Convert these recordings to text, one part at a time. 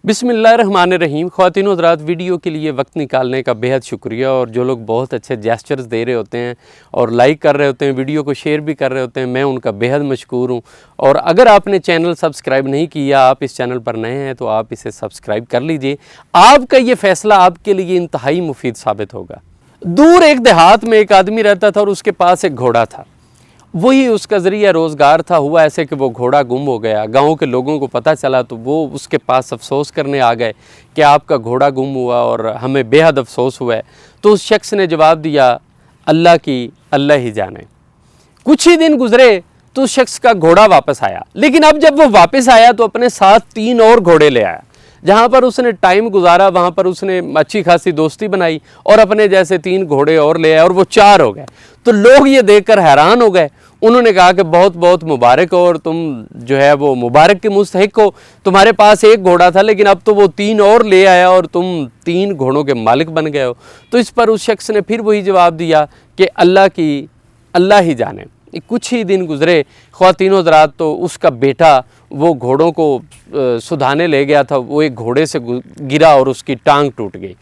بسم اللہ الرحمن الرحیم۔ خواتین و حضرات، ویڈیو کے لیے وقت نکالنے کا بہت شکریہ، اور جو لوگ بہت اچھے جیسچرز دے رہے ہوتے ہیں اور لائک کر رہے ہوتے ہیں، ویڈیو کو شیئر بھی کر رہے ہوتے ہیں، میں ان کا بہت مشکور ہوں۔ اور اگر آپ نے چینل سبسکرائب نہیں کیا، آپ اس چینل پر نئے ہیں تو آپ اسے سبسکرائب کر لیجئے۔ آپ کا یہ فیصلہ آپ کے لیے انتہائی مفید ثابت ہوگا۔ دور ایک دیہات میں ایک آدمی رہتا تھا اور اس کے پاس ایک گھوڑا تھا، وہی اس کا ذریعہ روزگار تھا۔ ہوا ایسے کہ وہ گھوڑا گم ہو گیا، گاؤں کے لوگوں کو پتہ چلا تو وہ اس کے پاس افسوس کرنے آ گئے کہ آپ کا گھوڑا گم ہوا اور ہمیں بے حد افسوس ہوا ہے۔ تو اس شخص نے جواب دیا، اللہ کی اللہ ہی جانے۔ کچھ ہی دن گزرے تو اس شخص کا گھوڑا واپس آیا، لیکن اب جب وہ واپس آیا تو اپنے ساتھ 3 اور گھوڑے لے آیا۔ جہاں پر اس نے ٹائم گزارا وہاں پر اس نے اچھی خاصی دوستی بنائی اور اپنے جیسے 3 گھوڑے اور لے آئے، اور وہ 4 ہو گئے۔ تو لوگ یہ دیکھ کر حیران ہو گئے۔ انہوں نے کہا کہ بہت بہت مبارک ہو، اور تم جو ہے وہ مبارک کے مستحق ہو۔ تمہارے پاس ایک گھوڑا تھا لیکن اب تو وہ 3 اور لے آیا اور تم 3 گھوڑوں کے مالک بن گئے ہو۔ تو اس پر اس شخص نے پھر وہی جواب دیا کہ اللہ کی اللہ ہی جانے۔ کچھ ہی دن گزرے، خواتین و حضرات، تو اس کا بیٹا وہ گھوڑوں کو سدھانے لے گیا تھا، وہ ایک گھوڑے سے گرا اور اس کی ٹانگ ٹوٹ گئی۔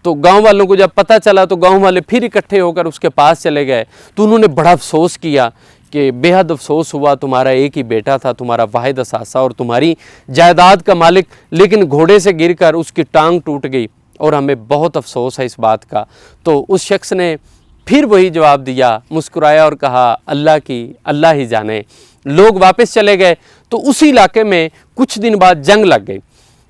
تو گاؤں والوں کو جب پتہ چلا تو گاؤں والے پھر اکٹھے ہو کر اس کے پاس چلے گئے۔ تو انہوں نے بڑا افسوس کیا کہ بے حد افسوس ہوا، تمہارا ایک ہی بیٹا تھا، تمہارا واحد اثاثہ اور تمہاری جائیداد کا مالک، لیکن گھوڑے سے گر کر اس کی ٹانگ ٹوٹ گئی، اور ہمیں بہت افسوس ہے اس بات کا۔ تو اس شخص نے پھر وہی جواب دیا، مسکرایا اور کہا، اللہ کی اللہ ہی جانے۔ لوگ واپس چلے گئے تو اسی علاقے میں کچھ دن بعد جنگ لگ گئی۔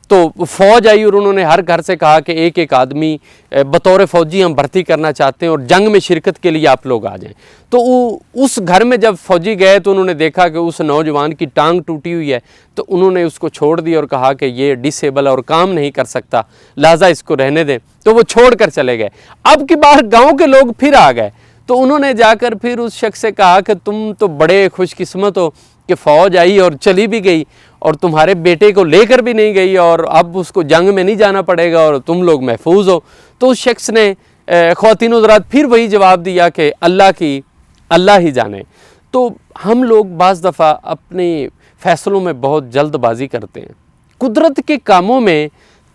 تو فوج آئی اور انہوں نے ہر گھر سے کہا کہ ایک ایک آدمی بطور فوجی ہم بھرتی کرنا چاہتے ہیں اور جنگ میں شرکت کے لیے آپ لوگ آ جائیں۔ تو اس گھر میں جب فوجی گئے تو انہوں نے دیکھا کہ اس نوجوان کی ٹانگ ٹوٹی ہوئی ہے، تو انہوں نے اس کو چھوڑ دی اور کہا کہ یہ ڈسیبل اور کام نہیں کر سکتا، لہٰذا اس کو رہنے دیں۔ تو وہ چھوڑ کر چلے گئے۔ اب کی بار گاؤں کے لوگ پھر آ گئے، تو انہوں نے جا کر پھر اس شخص سے کہا کہ تم تو بڑے خوش قسمت ہو کہ فوج آئی اور چلی بھی گئی اور تمہارے بیٹے کو لے کر بھی نہیں گئی، اور اب اس کو جنگ میں نہیں جانا پڑے گا اور تم لوگ محفوظ ہو۔ تو اس شخص نے خواتین و حضرات پھر وہی جواب دیا کہ اللہ کی اللہ ہی جانے۔ تو ہم لوگ بعض دفعہ اپنے فیصلوں میں بہت جلد بازی کرتے ہیں۔ قدرت کے کاموں میں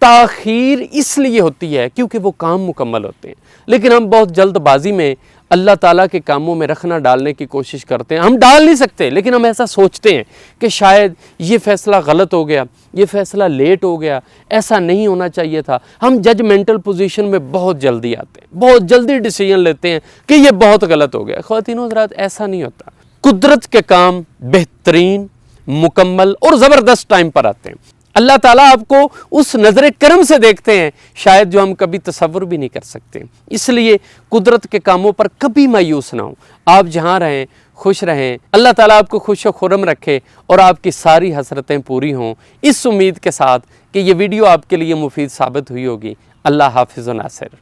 تاخیر اس لیے ہوتی ہے کیونکہ وہ کام مکمل ہوتے ہیں، لیکن ہم بہت جلد بازی میں اللہ تعالیٰ کے کاموں میں رخنہ ڈالنے کی کوشش کرتے ہیں۔ ہم ڈال نہیں سکتے، لیکن ہم ایسا سوچتے ہیں کہ شاید یہ فیصلہ غلط ہو گیا، یہ فیصلہ لیٹ ہو گیا، ایسا نہیں ہونا چاہیے تھا۔ ہم ججمنٹل پوزیشن میں بہت جلدی آتے ہیں، بہت جلدی ڈیسیجن لیتے ہیں کہ یہ بہت غلط ہو گیا۔ خواتین و حضرات، ایسا نہیں ہوتا۔ قدرت کے کام بہترین، مکمل اور زبردست ٹائم پر آتے ہیں۔ اللہ تعالیٰ آپ کو اس نظر کرم سے دیکھتے ہیں شاید جو ہم کبھی تصور بھی نہیں کر سکتے۔ اس لیے قدرت کے کاموں پر کبھی مایوس نہ ہوں۔ آپ جہاں رہیں خوش رہیں، اللہ تعالیٰ آپ کو خوش و خرم رکھے اور آپ کی ساری حسرتیں پوری ہوں، اس امید کے ساتھ کہ یہ ویڈیو آپ کے لیے مفید ثابت ہوئی ہوگی۔ اللہ حافظ و ناصر۔